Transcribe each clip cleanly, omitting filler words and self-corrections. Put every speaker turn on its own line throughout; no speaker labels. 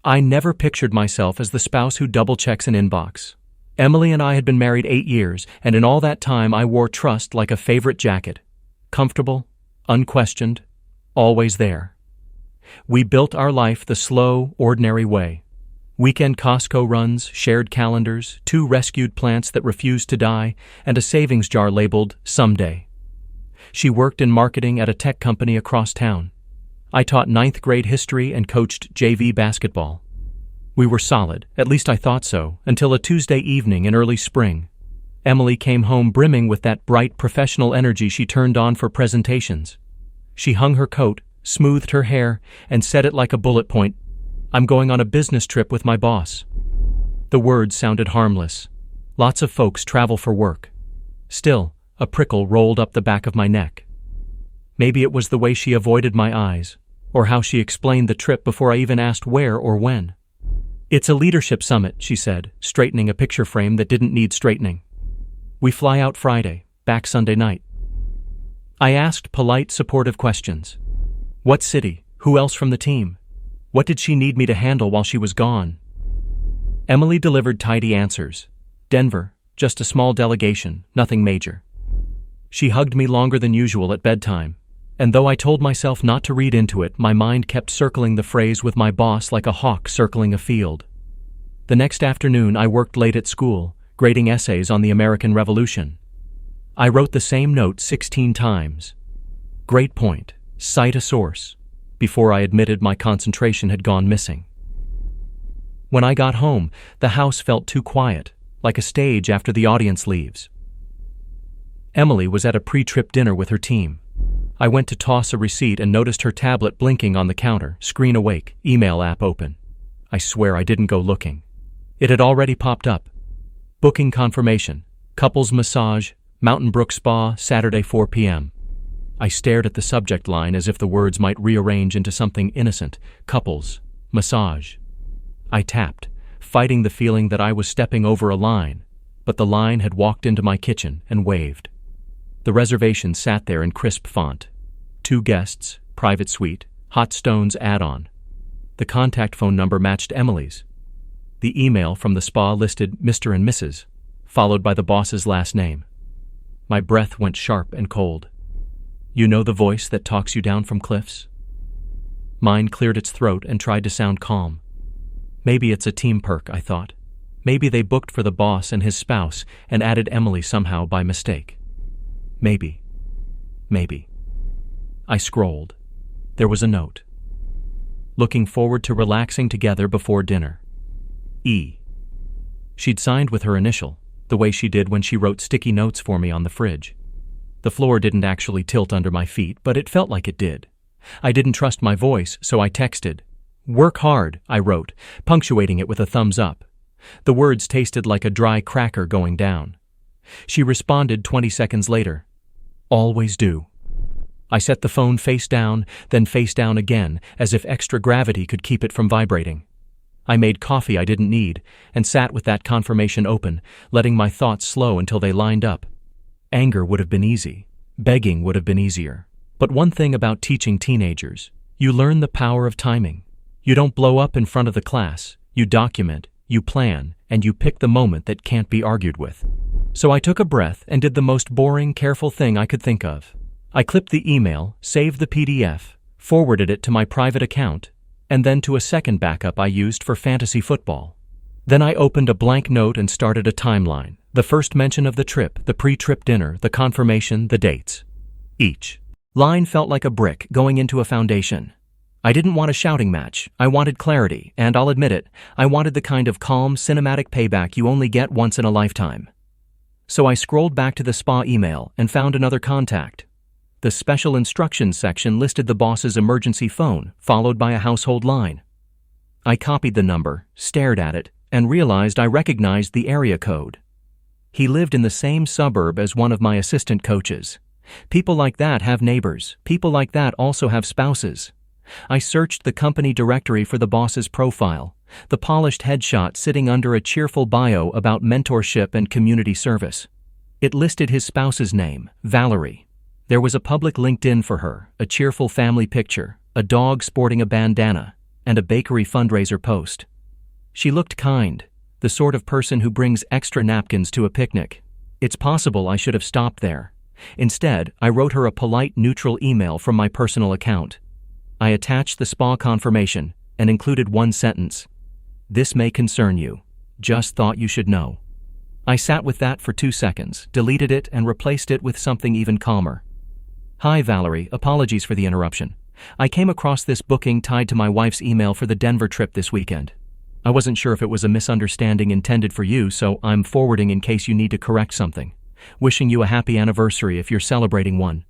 I never pictured myself as the spouse who double-checks an inbox. Emily and I had been married 8 years, and in all that time I wore trust like a favorite jacket. Comfortable, unquestioned, always there. We built our life the slow, ordinary way. Weekend Costco runs, shared calendars, 2 rescued plants that refused to die, and a savings jar labeled someday. She worked in marketing at a tech company across town. I taught 9th grade history and coached JV basketball. We were solid, at least I thought so, until a Tuesday evening in early spring. Emily came home brimming with that bright professional energy she turned on for presentations. She hung her coat, smoothed her hair, and said it like a bullet point, "I'm going on a business trip with my boss." The words sounded harmless. Lots of folks travel for work. Still, a prickle rolled up the back of my neck. Maybe it was the way she avoided my eyes, or how she explained the trip before I even asked where or when. "It's a leadership summit," she said, straightening a picture frame that didn't need straightening. "We fly out Friday, back Sunday night." I asked polite, supportive questions. What city? Who else from the team? What did she need me to handle while she was gone? Emily delivered tidy answers. Denver, just a small delegation, nothing major. She hugged me longer than usual at bedtime, and though I told myself not to read into it, my mind kept circling the phrase with my boss like a hawk circling a field. The next afternoon I worked late at school, grading essays on the American Revolution. I wrote the same note 16 times. Great point, cite a source, before I admitted my concentration had gone missing. When I got home, the house felt too quiet, like a stage after the audience leaves. Emily was at a pre-trip dinner with her team. I went to toss a receipt and noticed her tablet blinking on the counter, screen awake, email app open. I swear I didn't go looking. It had already popped up. Booking confirmation, couples massage, Mountain Brook Spa, Saturday 4 p.m. I stared at the subject line as if the words might rearrange into something innocent. Couples, massage. I tapped, fighting the feeling that I was stepping over a line, but the line had walked into my kitchen and waved. The reservation sat there in crisp font. 2 guests, private suite, Hot Stones add-on. The contact phone number matched Emily's. The email from the spa listed Mr. and Mrs., followed by the boss's last name. My breath went sharp and cold. You know the voice that talks you down from cliffs? Mine cleared its throat and tried to sound calm. Maybe it's a team perk, I thought. Maybe they booked for the boss and his spouse and added Emily somehow by mistake. Maybe. I scrolled. There was a note. Looking forward to relaxing together before dinner. E. She'd signed with her initial, the way she did when she wrote sticky notes for me on the fridge. The floor didn't actually tilt under my feet, but it felt like it did. I didn't trust my voice, so I texted. Work hard, I wrote, punctuating it with a thumbs up. The words tasted like a dry cracker going down. She responded 20 seconds later. Always do. I set the phone face down, then face down again, as if extra gravity could keep it from vibrating. I made coffee I didn't need, and sat with that confirmation open, letting my thoughts slow until they lined up. Anger would have been easy. Begging would have been easier. But one thing about teaching teenagers, you learn the power of timing. You don't blow up in front of the class. You document, you plan, and you pick the moment that can't be argued with. So I took a breath and did the most boring, careful thing I could think of. I clipped the email, saved the PDF, forwarded it to my private account, and then to a second backup I used for fantasy football. Then I opened a blank note and started a timeline. The first mention of the trip, the pre-trip dinner, the confirmation, the dates. Each line felt like a brick going into a foundation. I didn't want a shouting match. I wanted clarity, and I'll admit it, I wanted the kind of calm, cinematic payback you only get once in a lifetime. So I scrolled back to the spa email and found another contact. The special instructions section listed the boss's emergency phone, followed by a household line. I copied the number, stared at it, and realized I recognized the area code. He lived in the same suburb as one of my assistant coaches. People like that have neighbors. People like that also have spouses. I searched the company directory for the boss's profile, the polished headshot sitting under a cheerful bio about mentorship and community service. It listed his spouse's name, Valerie. There was a public LinkedIn for her, a cheerful family picture, a dog sporting a bandana, and a bakery fundraiser post. She looked kind, the sort of person who brings extra napkins to a picnic. It's possible I should have stopped there. Instead, I wrote her a polite, neutral email from my personal account. I attached the spa confirmation and included one sentence. "This may concern you. Just thought you should know." I sat with that for 2 seconds, deleted it, and replaced it with something even calmer. "Hi, Valerie. Apologies for the interruption. I came across this booking tied to my wife's email for the Denver trip this weekend. I wasn't sure if it was a misunderstanding intended for you, so I'm forwarding in case you need to correct something. Wishing you a happy anniversary if you're celebrating one.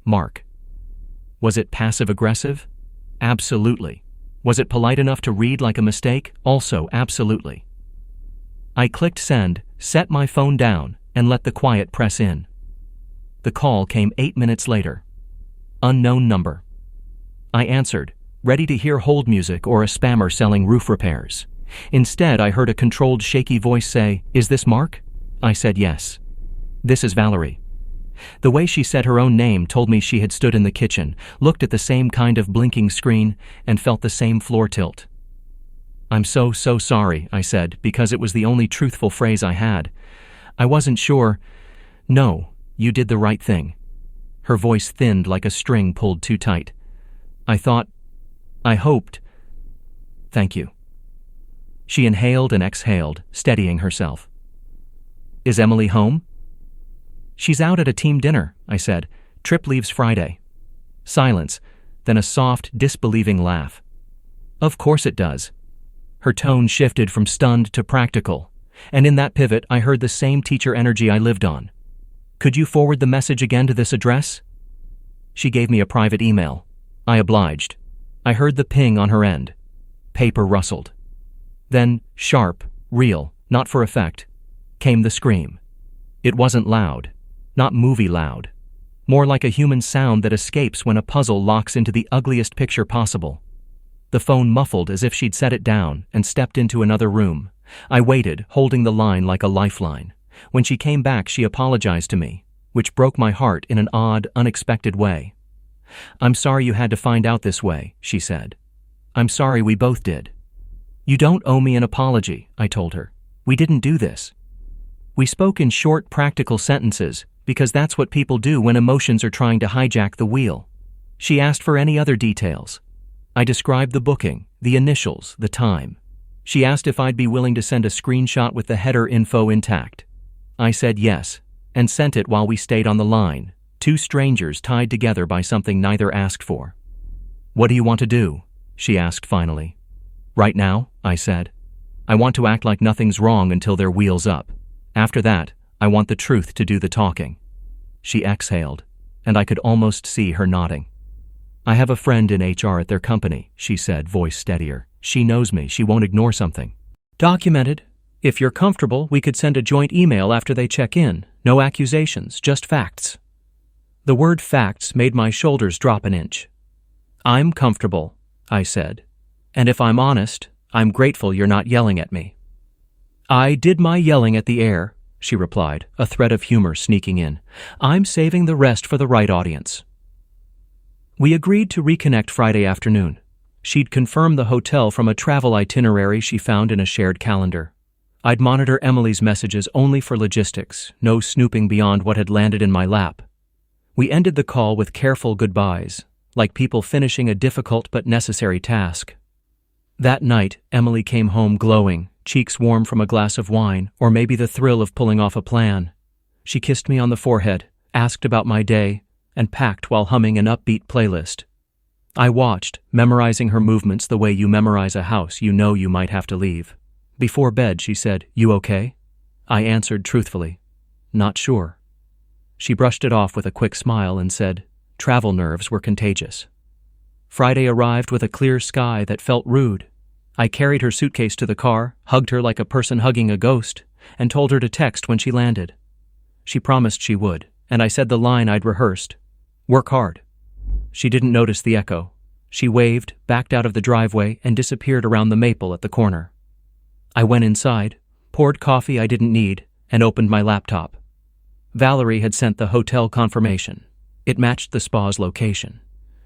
Mark." Was it passive-aggressive? Absolutely. Was it polite enough to read like a mistake? Also, absolutely. I clicked send, set my phone down, and let the quiet press in. The call came 8 minutes later. Unknown number. I answered, ready to hear hold music or a spammer selling roof repairs. Instead, I heard a controlled, shaky voice say, "Is this Mark?" I said yes. "This is Valerie." The way she said her own name told me she had stood in the kitchen, looked at the same kind of blinking screen, and felt the same floor tilt. "I'm so sorry," I said, because it was the only truthful phrase I had. "I wasn't sure." "No, you did the right thing." Her voice thinned like a string pulled too tight. I hoped. Thank you." She inhaled and exhaled, steadying herself. "Is Emily home?" "She's out at a team dinner," I said. "Trip leaves Friday." Silence, then a soft, disbelieving laugh. "Of course it does." Her tone shifted from stunned to practical, and in that pivot I heard the same teacher energy I lived on. "Could you forward the message again to this address?" She gave me a private email. I obliged. I heard the ping on her end. Paper rustled. Then, sharp, real, not for effect, came the scream. It wasn't loud, not movie loud. More like a human sound that escapes when a puzzle locks into the ugliest picture possible. The phone muffled as if she'd set it down and stepped into another room. I waited, holding the line like a lifeline. When she came back, she apologized to me, which broke my heart in an odd, unexpected way. "I'm sorry you had to find out this way," she said. "I'm sorry we both did." "You don't owe me an apology," I told her. "We didn't do this." We spoke in short, practical sentences, because that's what people do when emotions are trying to hijack the wheel. She asked for any other details. I described the booking, the initials, the time. She asked if I'd be willing to send a screenshot with the header info intact. I said yes, and sent it while we stayed on the line, two strangers tied together by something neither asked for. "What do you want to do?" she asked finally. "Right now," I said. "I want to act like nothing's wrong until they're wheels up. After that, I want the truth to do the talking." She exhaled, and I could almost see her nodding. "I have a friend in HR at their company," she said, voice steadier. "She knows me. She won't ignore something." "Documented. If you're comfortable, we could send a joint email after they check in. No accusations, just facts." The word facts made my shoulders drop an inch. "I'm comfortable," I said. "And if I'm honest, I'm grateful you're not yelling at me." "I did my yelling at the air," she replied, a thread of humor sneaking in. "I'm saving the rest for the right audience." We agreed to reconnect Friday afternoon. She'd confirmed the hotel from a travel itinerary she found in a shared calendar. I'd monitor Emily's messages only for logistics, no snooping beyond what had landed in my lap. We ended the call with careful goodbyes, like people finishing a difficult but necessary task. That night, Emily came home glowing, cheeks warm from a glass of wine, or maybe the thrill of pulling off a plan. She kissed me on the forehead, asked about my day, and packed while humming an upbeat playlist. I watched, memorizing her movements the way you memorize a house you know you might have to leave. Before bed, she said, "You okay?" I answered truthfully, "Not sure." She brushed it off with a quick smile and said, "Travel nerves were contagious." Friday arrived with a clear sky that felt rude. I carried her suitcase to the car, hugged her like a person hugging a ghost, and told her to text when she landed. She promised she would, and I said the line I'd rehearsed, "Work hard." She didn't notice the echo. She waved, backed out of the driveway, and disappeared around the maple at the corner. I went inside, poured coffee I didn't need, and opened my laptop. Valerie had sent the hotel confirmation. It matched the spa's location.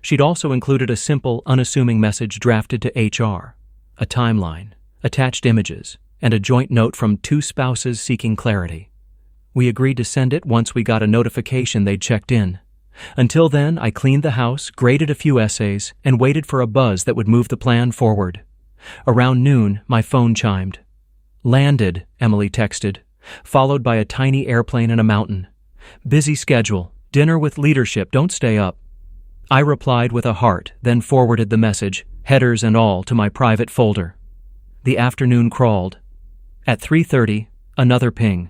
She'd also included a simple, unassuming message drafted to HR, a timeline, attached images, and a joint note from two spouses seeking clarity. We agreed to send it once we got a notification they'd checked in. Until then, I cleaned the house, graded a few essays, and waited for a buzz that would move the plan forward. Around noon, my phone chimed. "Landed," Emily texted, followed by a tiny airplane and a mountain. "Busy schedule. Dinner with leadership. Don't stay up." I replied with a heart, then forwarded the message, headers and all, to my private folder. The afternoon crawled. At 3:30, another ping.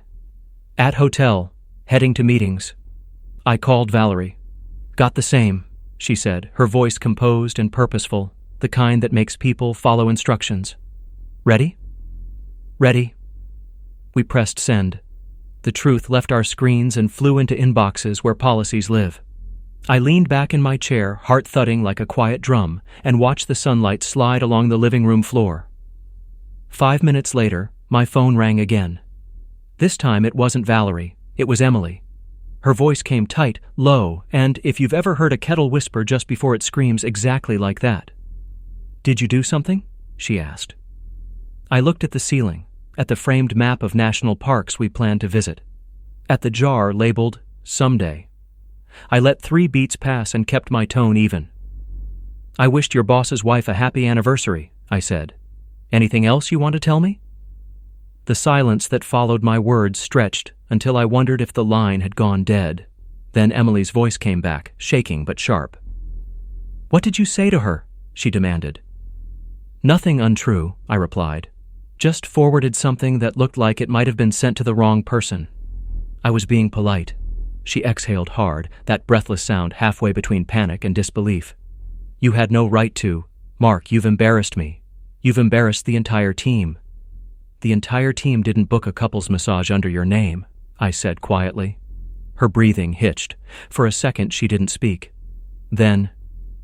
"At hotel. Heading to meetings." I called Valerie. "Got the same," she said, her voice composed and purposeful, the kind that makes people follow instructions. "Ready?" "Ready." We pressed send. The truth left our screens and flew into inboxes where policies live. I leaned back in my chair, heart thudding like a quiet drum, and watched the sunlight slide along the living room floor. 5 minutes later, my phone rang again. This time it wasn't Valerie, it was Emily. Her voice came tight, low, and, if you've ever heard a kettle whisper just before it screams, exactly like that. "Did you do something?" she asked. I looked at the ceiling, at the framed map of national parks we planned to visit, at the jar labeled "Someday." I let 3 beats pass and kept my tone even. "I wished your boss's wife a happy anniversary," I said. "Anything else you want to tell me?" The silence that followed my words stretched until I wondered if the line had gone dead. Then Emily's voice came back, shaking but sharp. "What did you say to her?" she demanded. "Nothing untrue," I replied. "Just forwarded something that looked like it might have been sent to the wrong person. I was being polite." She exhaled hard, that breathless sound halfway between panic and disbelief. "You had no right to. Mark, you've embarrassed me. You've embarrassed the entire team." "The entire team didn't book a couples massage under your name," I said quietly. Her breathing hitched. For a second she didn't speak. Then,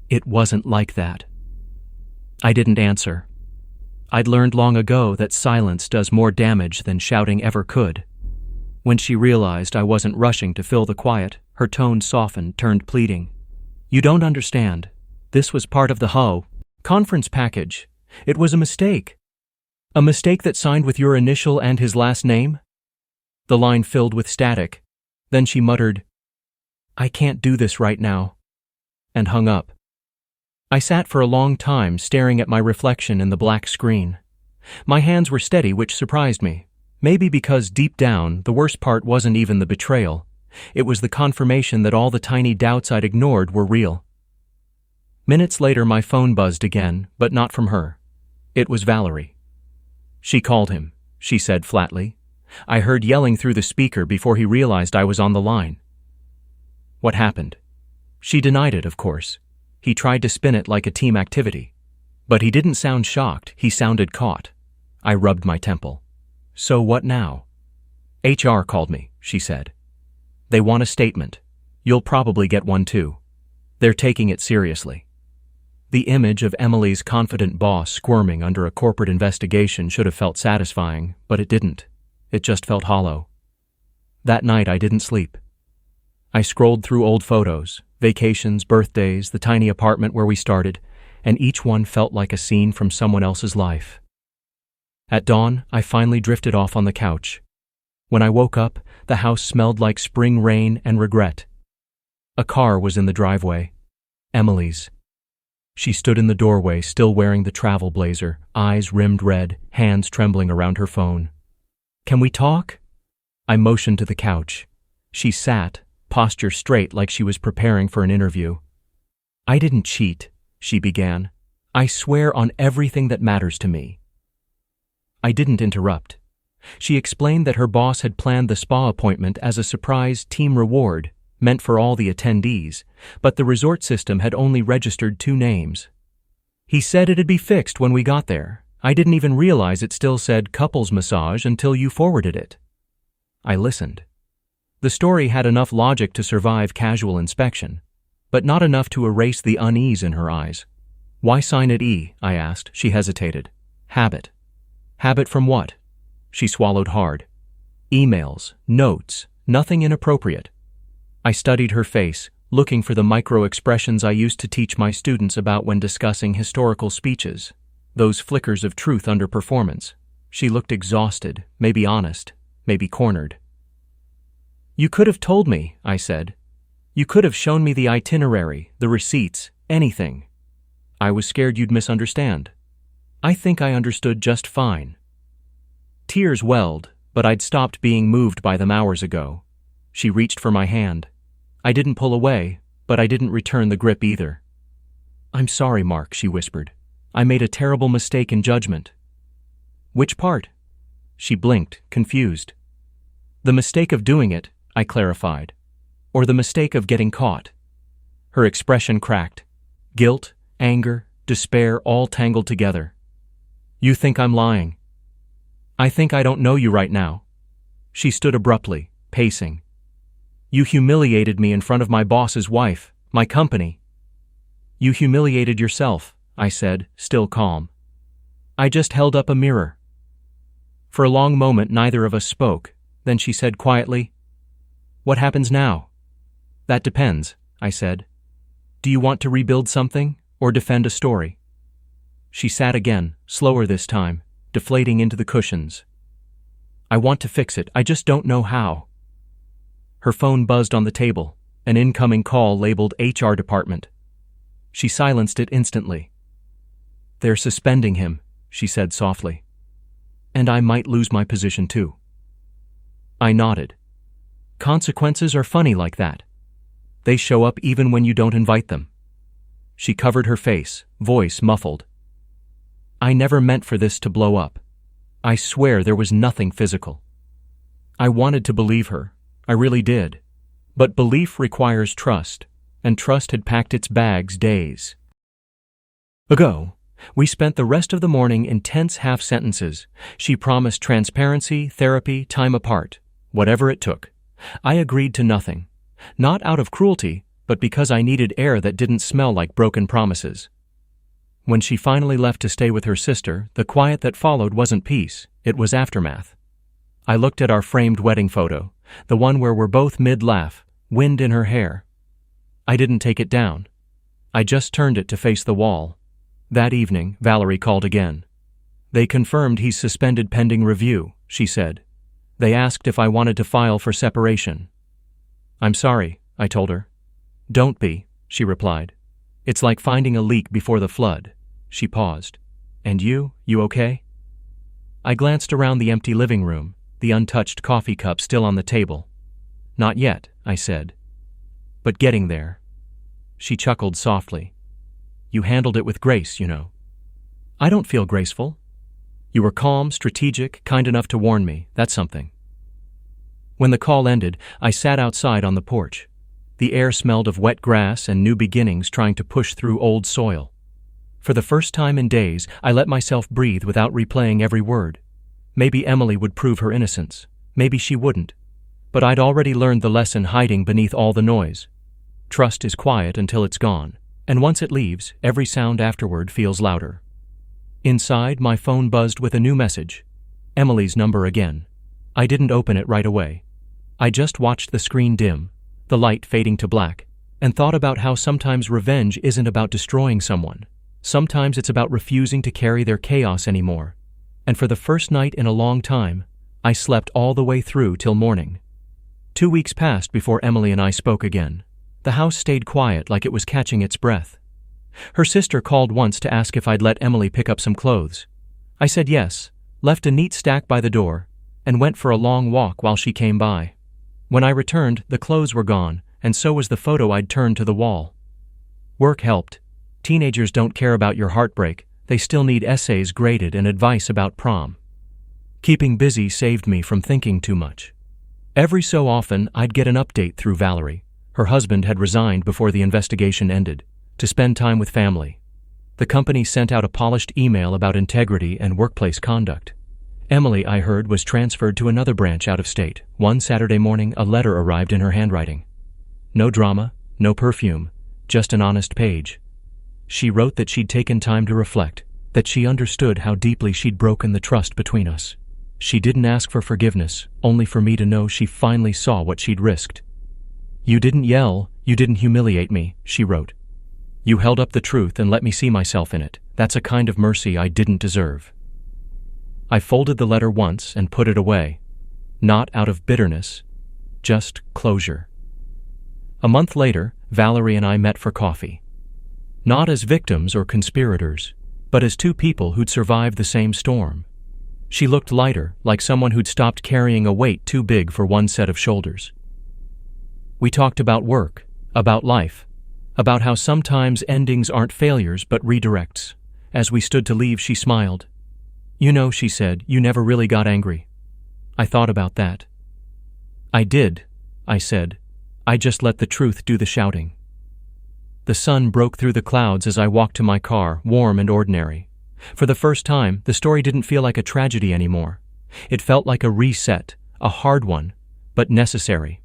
"It wasn't like that." I didn't answer. I'd learned long ago that silence does more damage than shouting ever could. When she realized I wasn't rushing to fill the quiet, her tone softened, turned pleading. "You don't understand. This was part of the conference package. It was a mistake. A mistake that signed with your initial and his last name?" The line filled with static. Then she muttered, "I can't do this right now," and hung up. I sat for a long time staring at my reflection in the black screen. My hands were steady, which surprised me. Maybe because deep down, the worst part wasn't even the betrayal. It was the confirmation that all the tiny doubts I'd ignored were real. Minutes later, my phone buzzed again, but not from her. It was Valerie. "She called him," she said flatly. I heard yelling through the speaker before he realized I was on the line. "What happened?" She denied it, of course. He tried to spin it like a team activity. But he didn't sound shocked, he sounded caught. I rubbed my temple. "So what now?" "HR called me," she said. "They want a statement. You'll probably get one too. They're taking it seriously." The image of Emily's confident boss squirming under a corporate investigation should have felt satisfying, but it didn't. It just felt hollow. That night I didn't sleep. I scrolled through old photos, vacations, birthdays, the tiny apartment where we started, and each one felt like a scene from someone else's life. At dawn, I finally drifted off on the couch. When I woke up, the house smelled like spring rain and regret. A car was in the driveway. Emily's. She stood in the doorway, still wearing the travel blazer, eyes rimmed red, hands trembling around her phone. "Can we talk?" I motioned to the couch. She sat, posture straight like she was preparing for an interview. "I didn't cheat," she began. "I swear on everything that matters to me." I didn't interrupt. She explained that her boss had planned the spa appointment as a surprise team reward, meant for all the attendees, but the resort system had only registered 2 names. "He said it'd be fixed when we got there. I didn't even realize it still said couples massage until you forwarded it." I listened. The story had enough logic to survive casual inspection, but not enough to erase the unease in her eyes. "Why sign at E?" I asked. She hesitated. "Habit." "Habit from what?" She swallowed hard. "Emails, notes, nothing inappropriate." I studied her face, looking for the micro-expressions I used to teach my students about when discussing historical speeches, those flickers of truth under performance. She looked exhausted, maybe honest, maybe cornered. "You could have told me," I said. "You could have shown me the itinerary, the receipts, anything. I was scared you'd misunderstand." "I think I understood just fine." Tears welled, but I'd stopped being moved by them hours ago. She reached for my hand. I didn't pull away, but I didn't return the grip either. "I'm sorry, Mark," she whispered. "I made a terrible mistake in judgment." "Which part?" She blinked, confused. "The mistake of doing it," I clarified. "Or the mistake of getting caught." Her expression cracked. Guilt, anger, despair all tangled together. "You think I'm lying?" "I think I don't know you right now." She stood abruptly, pacing. "You humiliated me in front of my boss's wife, my company." "You humiliated yourself," I said, still calm. "I just held up a mirror." For a long moment neither of us spoke, then she said quietly, "What happens now?" "That depends," I said. "Do you want to rebuild something, or defend a story?" She sat again, slower this time, deflating into the cushions. "I want to fix it, I just don't know how." Her phone buzzed on the table, an incoming call labeled HR department. She silenced it instantly. "They're suspending him," she said softly. "And I might lose my position too." I nodded. Consequences are funny like that. They show up even when you don't invite them. She covered her face, voice muffled. "I never meant for this to blow up. I swear there was nothing physical." I wanted to believe her. I really did. But belief requires trust, and trust had packed its bags days ago. We spent the rest of the morning in tense half-sentences. She promised transparency, therapy, time apart, whatever it took. I agreed to nothing. Not out of cruelty, but because I needed air that didn't smell like broken promises. When she finally left to stay with her sister, the quiet that followed wasn't peace, it was aftermath. I looked at our framed wedding photo, the one where we're both mid-laugh, wind in her hair. I didn't take it down. I just turned it to face the wall. That evening, Valerie called again. "They confirmed he's suspended pending review," she said. "They asked if I wanted to file for separation." "I'm sorry," I told her. "Don't be," she replied. "It's like finding a leak before the flood." She paused. "And you okay?" I glanced around the empty living room, the untouched coffee cup still on the table. "Not yet," I said. "But getting there." She chuckled softly. "You handled it with grace, you know." "I don't feel graceful." "You were calm, strategic, kind enough to warn me. That's something." When the call ended, I sat outside on the porch. The air smelled of wet grass and new beginnings trying to push through old soil. For the first time in days, I let myself breathe without replaying every word. Maybe Emily would prove her innocence. Maybe she wouldn't. But I'd already learned the lesson hiding beneath all the noise. Trust is quiet until it's gone, and once it leaves, every sound afterward feels louder. Inside, my phone buzzed with a new message. Emily's number again. I didn't open it right away. I just watched the screen dim, the light fading to black, and thought about how sometimes revenge isn't about destroying someone. Sometimes it's about refusing to carry their chaos anymore. And for the first night in a long time, I slept all the way through till morning. 2 weeks passed before Emily and I spoke again. The house stayed quiet like it was catching its breath. Her sister called once to ask if I'd let Emily pick up some clothes. I said yes, left a neat stack by the door, and went for a long walk while she came by. When I returned, the clothes were gone, and so was the photo I'd turned to the wall. Work helped. Teenagers don't care about your heartbreak. They still need essays graded and advice about prom. Keeping busy saved me from thinking too much. Every so often, I'd get an update through Valerie. Her husband had resigned before the investigation ended, to spend time with family. The company sent out a polished email about integrity and workplace conduct. Emily, I heard, was transferred to another branch out of state. One Saturday morning, a letter arrived in her handwriting. No drama, no perfume, just an honest page. She wrote that she'd taken time to reflect, that she understood how deeply she'd broken the trust between us. She didn't ask for forgiveness, only for me to know she finally saw what she'd risked. "You didn't yell, you didn't humiliate me," she wrote. "You held up the truth and let me see myself in it. That's a kind of mercy I didn't deserve." I folded the letter once and put it away, not out of bitterness, just closure. A month later, Valerie and I met for coffee. Not as victims or conspirators, but as two people who'd survived the same storm. She looked lighter, like someone who'd stopped carrying a weight too big for one set of shoulders. We talked about work, about life, about how sometimes endings aren't failures but redirects. As we stood to leave, she smiled. "You know," she said, "you never really got angry." I thought about that. "I did," I said. "I just let the truth do the shouting." The sun broke through the clouds as I walked to my car, warm and ordinary. For the first time, the story didn't feel like a tragedy anymore. It felt like a reset, a hard one, but necessary.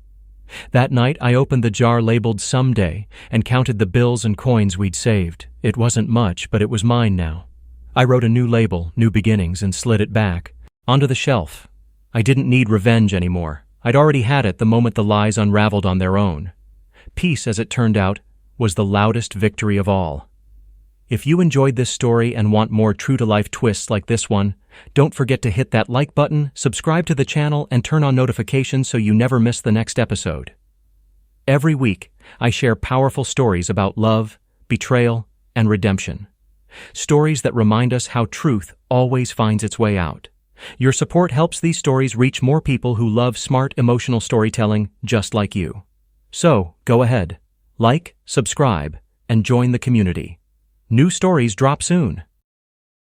That night, I opened the jar labeled "Someday" and counted the bills and coins we'd saved. It wasn't much, but it was mine now. I wrote a new label, "New Beginnings," and slid it back, onto the shelf. I didn't need revenge anymore. I'd already had it the moment the lies unraveled on their own. Peace, as it turned out, was the loudest victory of all. If you enjoyed this story and want more true-to-life twists like this one, don't forget to hit that like button, subscribe to the channel, and turn on notifications so you never miss the next episode. Every week, I share powerful stories about love, betrayal, and redemption. Stories that remind us how truth always finds its way out. Your support helps these stories reach more people who love smart, emotional storytelling just like you. So, go ahead, like, subscribe, and join the community. New stories drop soon.